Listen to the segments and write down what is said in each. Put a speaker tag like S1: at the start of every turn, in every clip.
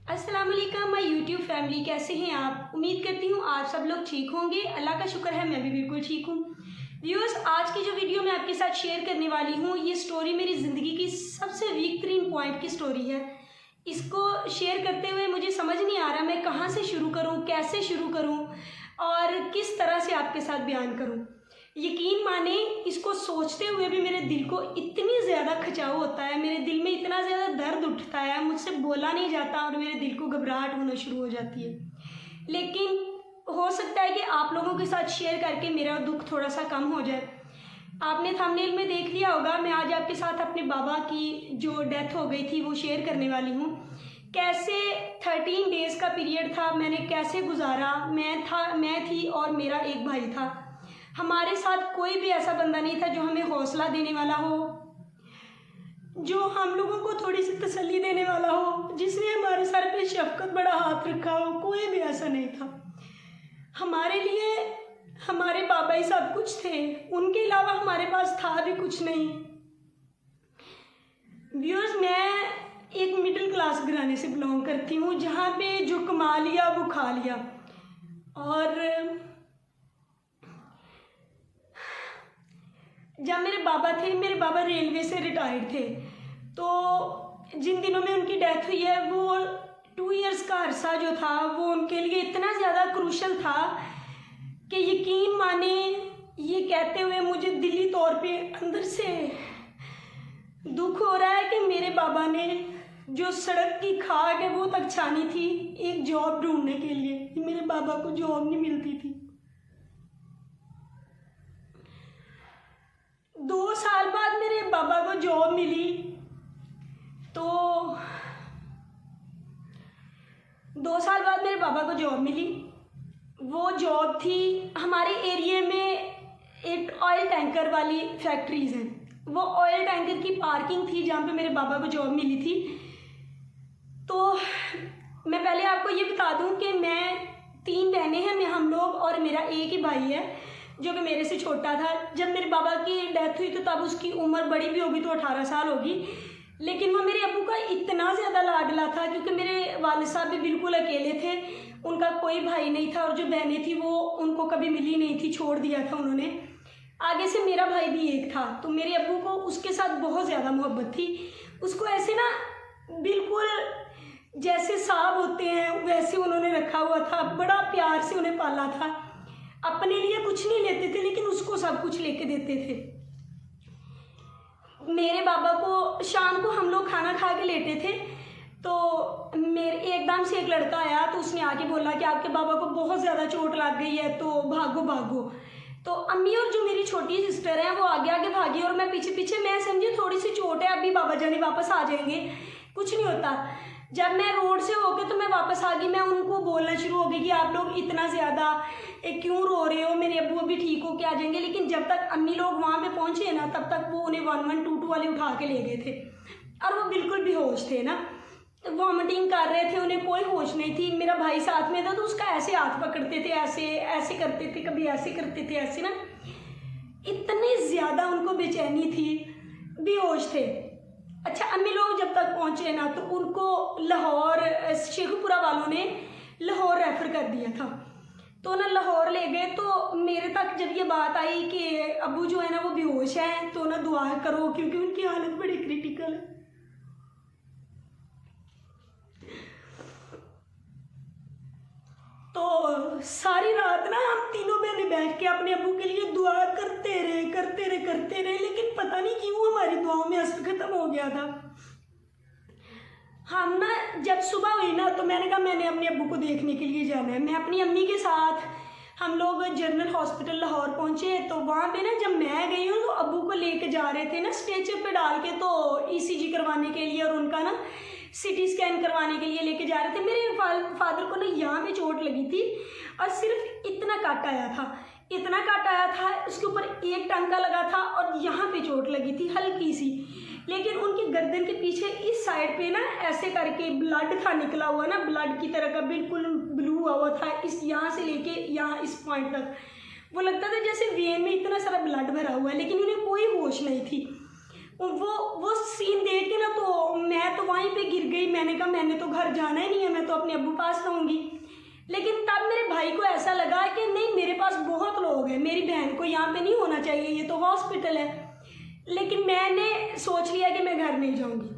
S1: अस्सलाम वालेकुम my YouTube family, कैसे हैं आप। उम्मीद करती हूँ आप सब लोग ठीक होंगे। अल्लाह का शुक्र है मैं भी बिल्कुल ठीक हूँ। व्यूअर्स, आज की जो वीडियो मैं आपके साथ शेयर करने वाली हूँ, ये स्टोरी मेरी ज़िंदगी की सबसे वीक तरीन पॉइंट की स्टोरी है। इसको शेयर करते हुए मुझे समझ नहीं आ रहा मैं कहाँ से शुरू करूँ, कैसे शुरू करूँ और किस तरह से आपके साथ बयान करूँ। यकीन माने, इसको सोचते हुए भी मेरे दिल को इतनी ज़्यादा खिंचाव होता है, मेरे दिल में इतना ज़्यादा दर्द उठता है, मुझसे बोला नहीं जाता और मेरे दिल को घबराहट होना शुरू हो जाती है। लेकिन हो सकता है कि आप लोगों के साथ शेयर करके मेरा दुख थोड़ा सा कम हो जाए। आपने थंबनेल में देख लिया होगा, मैं आज आपके साथ अपने बाबा की जो डेथ हो गई थी वो शेयर करने वाली हूँ। कैसे 13 डेज़ का पीरियड था, मैंने कैसे गुजारा। मैं थी और मेरा एक भाई था। हमारे साथ कोई भी ऐसा बंदा नहीं था जो हमें हौसला देने वाला हो, जो हम लोगों को थोड़ी सी तसल्ली देने वाला हो, जिसने हमारे सर पे शफकत बड़ा हाथ रखा हो। कोई भी ऐसा नहीं था। हमारे लिए हमारे बाबा ही सब कुछ थे, उनके अलावा हमारे पास था भी कुछ नहीं। व्यूअर्स, मैं एक मिडिल क्लास घराने से बिलोंग करती हूँ, जहाँ पे जो कमा लिया वो खा लिया। और जब मेरे बाबा रेलवे से रिटायर्ड थे, तो जिन दिनों में उनकी डेथ हुई है वो 2 इयर्स का अरसा जो था वो उनके लिए इतना ज़्यादा क्रूशल था कि यकीन माने, ये कहते हुए मुझे दिली तौर पे अंदर से दुख हो रहा है कि मेरे बाबा ने जो सड़क की खाक है वो तक छानी थी एक जॉब ढूंढने के लिए। मेरे बाबा को जॉब नहीं मिलती थी। 2 साल बाद मेरे बाबा को जॉब मिली। तो 2 साल बाद मेरे बाबा को जॉब मिली। वो जॉब थी हमारे एरिया में एक ऑयल टैंकर वाली फैक्ट्रीज हैं। वो ऑयल टैंकर की पार्किंग थी जहाँ पे मेरे बाबा को जॉब मिली थी। तो मैं पहले आपको ये बता दूं कि मैं 3 बहनें हैं, हम लोग, और मेरा एक ही भाई है जो कि मेरे से छोटा था। जब मेरे बाबा की डेथ हुई तो तब उसकी उम्र बड़ी भी होगी, तो 18 साल होगी। लेकिन वो मेरे अब्बू का इतना ज़्यादा लाडला था क्योंकि मेरे वालिद साहब भी बिल्कुल अकेले थे, उनका कोई भाई नहीं था और जो बहनें थी वो उनको कभी मिली नहीं थी, छोड़ दिया था उन्होंने। आगे से मेरा भाई भी एक था, तो मेरे अब्बू को उसके साथ बहुत ज़्यादा मोहब्बत थी। उसको ऐसे ना बिल्कुल जैसे साहब होते हैं वैसे उन्होंने रखा हुआ था, बड़ा प्यार से उन्हें पाला था। अपने लिए कुछ नहीं लेते थे लेकिन उसको सब कुछ लेके देते थे। मेरे बाबा को शाम को हम लोग खाना खा के लेटे थे, तो मेरे एकदम से एक लड़का आया, तो उसने आके बोला कि आपके बाबा को बहुत ज़्यादा चोट लग गई है, तो भागो भागो। तो अम्मी और जो मेरी छोटी सिस्टर है वो आगे आगे भागी और मैं पीछे पीछे। मैं समझी थोड़ी सी चोट है, अभी बाबा जाने वापस आ जाएंगे, कुछ नहीं होता। जब मैं रोड से होके तो मैं वापस आ गई, मैं उनको बोलना शुरू हो गई कि आप लोग इतना ज़्यादा क्यों रो रहे हो, मेरे अब्बू अभी ठीक हो के आ जाएंगे। लेकिन जब तक अम्मी लोग वहाँ पे पहुँचे ना, तब तक वो उन्हें 1122 वाले उठा के ले गए थे और वो बिल्कुल बेहोश थे ना, वॉमिटिंग कर रहे थे, उन्हें कोई होश नहीं थी। मेरा भाई साथ में था तो उसका ऐसे हाथ पकड़ते थे, ऐसे ऐसे करते थे, कभी ऐसे करते थे, ऐसे ना। इतनी ज़्यादा उनको बेचैनी थी, बेहोश थे। अच्छा, अम्मी लोग जब तक पहुँचे ना तो उनको लाहौर, शेखुपुरा वालों ने लाहौर रेफ़र कर दिया था। तो ना लाहौर ले गए। तो मेरे तक जब ये बात आई कि अब्बू जो है ना वो बेहोश है, तो ना दुआ करो क्योंकि उनकी हालत बड़ी क्रिटिकल है। तो सारी रात ना हम तीनों बहनें बैठ के अपने अब्बू के लिए दुआ करते रहे, लेकिन पता नहीं क्यों हमारी दुआओं में असर खत्म हो गया था। हम ना जब सुबह हुई ना तो मैंने कहा मैंने अपने अब्बू को देखने के लिए जाना है। मैं अपनी अम्मी के साथ हम लोग जनरल हॉस्पिटल लाहौर पहुँचे। तो वहाँ पे ना जब मैं गई हूँ तो अब्बू को लेके जा रहे थे ना स्ट्रेचर पे डाल के, तो ECG करवाने के लिए और उनका ना CT स्कैन करवाने के लिए लेके जा रहे थे। मेरे फादर को ना यहाँ पे चोट लगी थी और सिर्फ इतना काट आया था, उसके ऊपर एक टांका लगा था और यहाँ पे चोट लगी थी हल्की सी। लेकिन उनकी गर्दन के पीछे इस साइड पे ना ऐसे करके ब्लड था निकला हुआ ना, ब्लड की तरह का बिल्कुल ब्लू हुआ था, इस यहाँ से लेके यहाँ इस पॉइंट तक। वो लगता था जैसे वेन में इतना सारा ब्लड भरा हुआ है, लेकिन उन्हें कोई होश नहीं थी। वो सीन देख के ना तो मैं तो वहीं पे गिर गई। मैंने कहा मैंने तो घर जाना ही नहीं है, मैं तो अपने अब्बू पास रहूँगी। लेकिन तब मेरे भाई को ऐसा लगा कि नहीं, मेरे पास बहुत लोग हैं, मेरी बहन को यहाँ पे नहीं होना चाहिए, ये तो हॉस्पिटल है। लेकिन मैंने सोच लिया कि मैं घर नहीं जाऊँगी।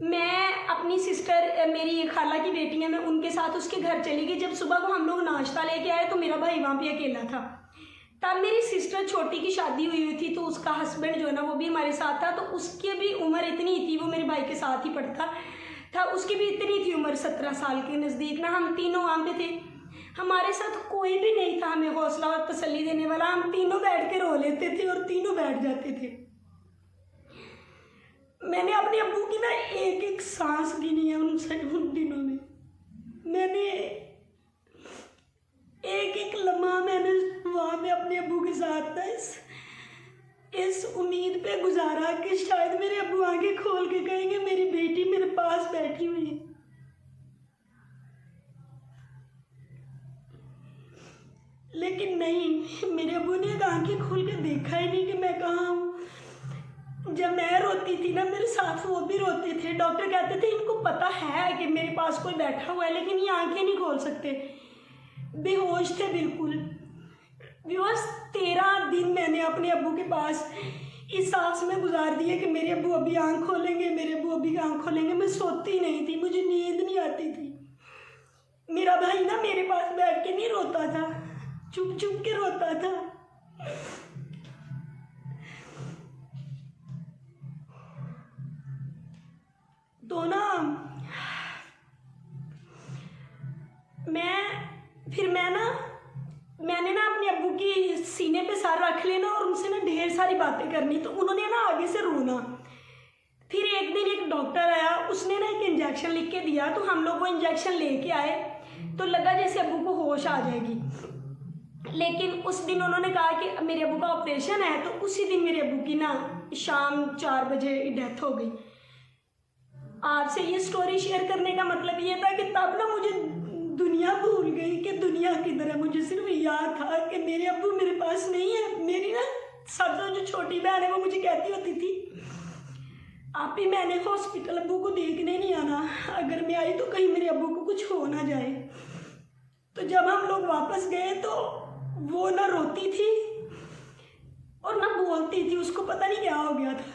S1: मैं अपनी सिस्टर, मेरी खाला की बेटी है, मैं उनके साथ उसके घर चली गई। जब सुबह को हम लोग नाश्ता लेके आए तो मेरा भाई वहाँ पे अकेला था। तब मेरी सिस्टर छोटी की शादी हुई थी, तो उसका हस्बैंड जो है ना वो भी हमारे साथ था। तो उसकी भी उम्र इतनी थी, वो मेरे भाई के साथ ही पढ़ता था, उसकी भी इतनी थी उम्र, 17 साल के नज़दीक ना। हम तीनों वहाँ पे थे, हमारे साथ कोई भी नहीं था हमें हौसला और तसल्ली देने वाला। हम तीनों बैठ के रो लेते थे और तीनों बैठ जाते थे। मैंने अपने अब्बू की ना एक एक सांस गिनी है उन दिनों में। मैंने एक एक लम्हा मैंने वहाँ पे अपने अब्बू के साथ था इस उम्मीद पे गुजारा कि शायद मेरे अब्बू आगे खोल के कहेंगे मेरी बेटी मेरे पास बैठी हुई है। लेकिन नहीं, मेरे अब्बू ने आंखें खोल के देखा ही नहीं कि मैं कहाँ हूँ। जब मैं रोती थी ना, मेरे साथ वो भी रोते थे। डॉक्टर कहते थे इनको पता है कि मेरे पास कोई बैठा हुआ है, लेकिन ये आंखें नहीं खोल सकते, बेहोश थे बिल्कुल। बस 13 दिन मैंने अपने अब्बू के पास इस सांस में गुजार दिए कि मेरे अब्बू अभी आँख खोलेंगे, मेरे अब्बू अभी आँख खोलेंगे। मैं सोती नहीं थी, मुझे नींद नहीं आती थी। मेरा भाई ना मेरे पास बैठ के नहीं रोता था, चुप चुप के रोता था। तो ना मैंने ना अपने अब्बू की सीने पे सर रख लेना और उनसे ना ढेर सारी बातें करनी। तो उन्होंने ना आगे से रोना। फिर एक दिन एक डॉक्टर आया, उसने ना एक इंजेक्शन लिख के दिया। तो हम लोग वो इंजेक्शन लेके आए, तो लगा जैसे अब्बू को होश आ जाएगी। लेकिन उस दिन उन्होंने कहा कि मेरे अब्बू का ऑपरेशन है। तो उसी दिन मेरे अब्बू की ना शाम 4 बजे डेथ हो गई। आपसे ये स्टोरी शेयर करने का मतलब ये था कि तब ना मुझे दुनिया भूल गई कि दुनिया किधर है। मुझे सिर्फ याद था कि मेरे अब्बू मेरे पास नहीं है। मेरी ना सबसे जो छोटी बहन है वो मुझे कहती होती थी आप ही, मैंने हॉस्पिटल अब्बू को देखने नहीं आना, अगर मैं आई तो कहीं मेरे अब्बू को कुछ हो ना जाए। तो जब हम लोग वापस गए तो वो ना रोती थी और ना बोलती थी, उसको पता नहीं क्या हो गया था।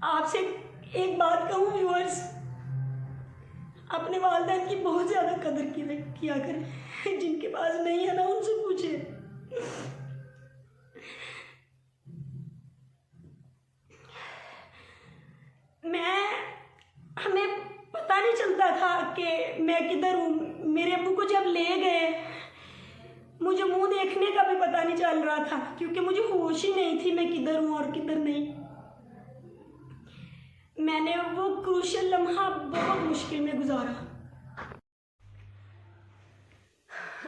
S1: आपसे एक बात कहूँ व्यूअर्स, अपने वालिदैन की बहुत ज़्यादा कदर किया करें। जिनके पास नहीं है ना उनसे पूछे। हमें पता नहीं चलता था कि मैं किधर हूँ। मेरे अब्बू को जब ले गए मुझे मुंह देखने का भी पता नहीं चल रहा था, क्योंकि मुझे होश ही नहीं थी मैं किधर हूँ और किधर नहीं। मैंने वो क्रूशियल लम्हा बहुत मुश्किल में गुजारा।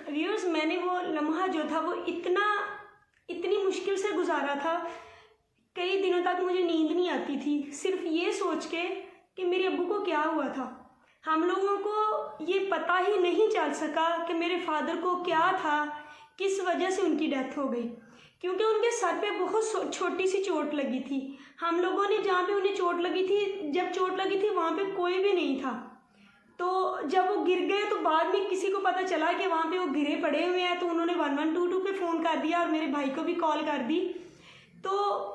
S1: व्यूअर्स, मैंने वो लम्हा जो था वो इतनी मुश्किल से गुजारा था। कई दिनों तक मुझे नींद नहीं आती थी, सिर्फ ये सोच के कि मेरे अब्बू को क्या हुआ था। हम लोगों को ये पता ही नहीं चल सका कि मेरे फादर को क्या था, किस वजह से उनकी डेथ हो गई, क्योंकि उनके सर पे बहुत छोटी सी चोट लगी थी। हम लोगों ने जहाँ पे उन्हें चोट लगी थी, जब चोट लगी थी वहाँ पे कोई भी नहीं था। तो जब वो गिर गए तो बाद में किसी को पता चला कि वहाँ पे वो गिरे पड़े हुए हैं, तो उन्होंने 1122 पे फ़ोन कर दिया और मेरे भाई को भी कॉल कर दी। तो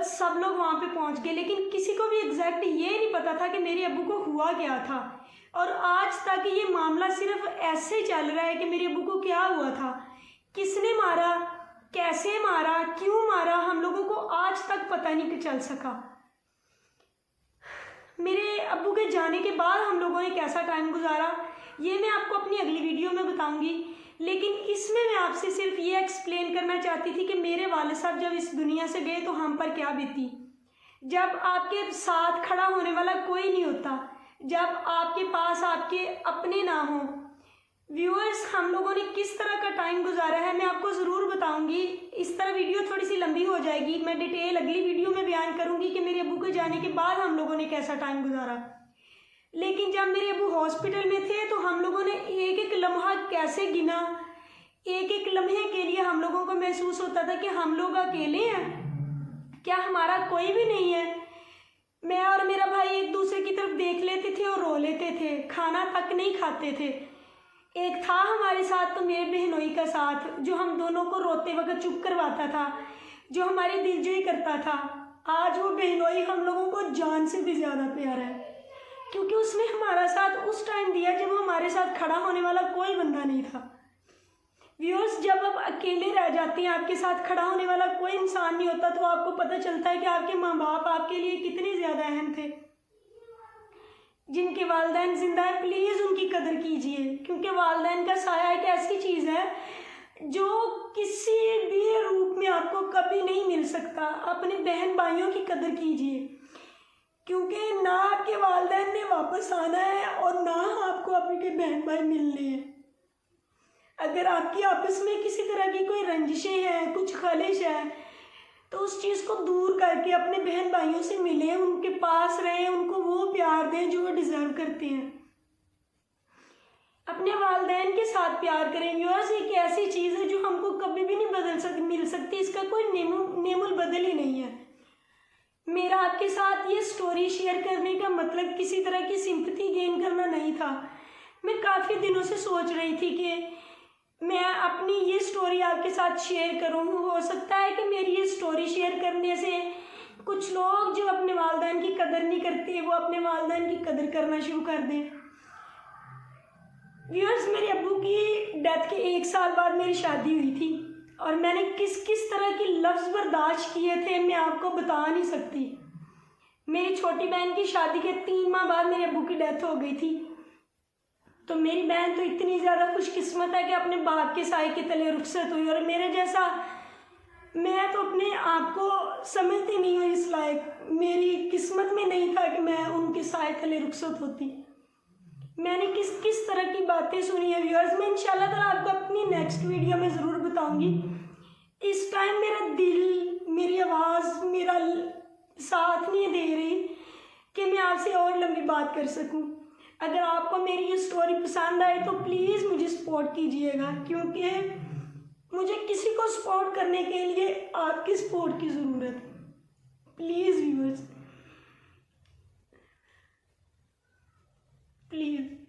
S1: सब लोग वहाँ पे पहुँच गए, लेकिन किसी को भी एग्जैक्ट ये नहीं पता था कि मेरे अब्बू को हुआ क्या था। और आज तक ये मामला सिर्फ ऐसे चल रहा है कि मेरे अब्बू को क्या हुआ था, किसने मारा, कैसे मारा, क्यों मारा, हम लोगों को आज तक पता नहीं चल सका। मेरे अब्बू के जाने के बाद हम लोगों ने कैसा टाइम गुजारा ये मैं आपको अपनी अगली वीडियो में बताऊंगी। लेकिन इसमें मैं आपसे सिर्फ ये एक्सप्लेन करना चाहती थी कि मेरे वालिद साहब जब इस दुनिया से गए तो हम पर क्या बीती। जब आपके साथ खड़ा होने वाला कोई नहीं होता, जब आपके पास आपके अपने ना हो। व्यूअर्स, हम लोगों ने किस तरह का टाइम गुजारा है मैं आपको ज़रूर बताऊंगी। इस तरह वीडियो थोड़ी सी लंबी हो जाएगी, मैं डिटेल अगली वीडियो में बयान करूंगी कि मेरे अब्बू के जाने के बाद हम लोगों ने कैसा टाइम गुजारा। लेकिन जब मेरे अब्बू हॉस्पिटल में थे तो हम लोगों ने एक एक लम्हा कैसे गिना। एक एक लम्हे के लिए हम लोगों को महसूस होता था कि हम लोग अकेले हैं, क्या हमारा कोई भी नहीं है? मैं और मेरा भाई एक दूसरे की तरफ देख लेते थे और रो लेते थे, खाना तक नहीं खाते थे। एक था हमारे साथ तो मेरे बहनोई का साथ, जो हम दोनों को रोते वक्त चुप करवाता था, जो हमारी दिलजोई करता था। आज वो बहनोई हम लोगों को जान से भी ज़्यादा प्यारा है, क्योंकि उसने हमारा साथ उस टाइम दिया जब हमारे साथ खड़ा होने वाला कोई बंदा नहीं था। व्यूअर्स, जब आप अकेले रह जाते हैं, आपके साथ खड़ा होने वाला कोई इंसान नहीं होता, तो आपको पता चलता है कि आपके माँ बाप आपके लिए कितने ज़्यादा अहम थे। जिनके वालिदैन जिंदा है, प्लीज़ उनकी कदर कीजिए, क्योंकि वालिदैन का साया एक ऐसी चीज़ है जो किसी भी रूप में आपको कभी नहीं मिल सकता। अपने बहन भाइयों की कदर कीजिए, क्योंकि ना आपके वालिदैन ने वापस आना है और ना आपको आपके बहन भाई मिलने हैं। अगर आपकी आपस में किसी तरह की कोई रंजिशें हैं, कुछ खलिश है, तो उस चीज़ को दूर करके अपने बहन भाइयों से मिलें, उनके पास रहें, उनको वो प्यार दें जो वो डिज़र्व करते हैं। अपने वालिदैन के साथ प्यार करें। व्यूअर्स, एक ऐसी चीज़ है जो हमको कभी भी नहीं मिल सकती, इसका कोई नेमुल बदल ही नहीं है। मेरा आपके साथ ये स्टोरी शेयर करने का मतलब किसी तरह की सिंपैथी गेन करना नहीं था। मैं काफ़ी दिनों से सोच रही थी कि मैं अपनी ये स्टोरी आपके साथ शेयर करूँ। हो सकता है कि मेरी ये स्टोरी शेयर करने से कुछ लोग जो अपने वालिदैन की कदर नहीं करते, वो अपने वालिदैन की कदर करना शुरू कर दें। व्यूअर्स, मेरे अब्बू की डेथ के 1 साल बाद मेरी शादी हुई थी, और मैंने किस किस तरह के लफ्ज़ बर्दाश्त किए थे मैं आपको बता नहीं सकती। मेरी छोटी बहन की शादी के 3 माह बाद मेरे अब्बू की डेथ हो गई थी। तो मेरी बहन तो इतनी ज़्यादा खुशकिस्मत है कि अपने बाप के साए के तले रुखसत हुई, और मेरे जैसा मैं तो अपने आप को समझती नहीं हूँ इस लायक। मेरी किस्मत में नहीं था कि मैं उनके साए तले रुखसत होती। मैंने किस किस तरह की बातें सुनी है व्यूअर्स, मैं इंशाल्लाह ताला आपको अपनी नेक्स्ट वीडियो में ज़रूर बताऊंगी। इस टाइम मेरा दिल, मेरी आवाज़, मेरा साथ नहीं दे रही कि मैं आपसे और लंबी बात कर सकूं। अगर आपको मेरी ये स्टोरी पसंद आए तो प्लीज़ मुझे सपोर्ट कीजिएगा, क्योंकि मुझे किसी को सपोर्ट करने के लिए आपकी सपोर्ट की ज़रूरत है। Please viewers, please.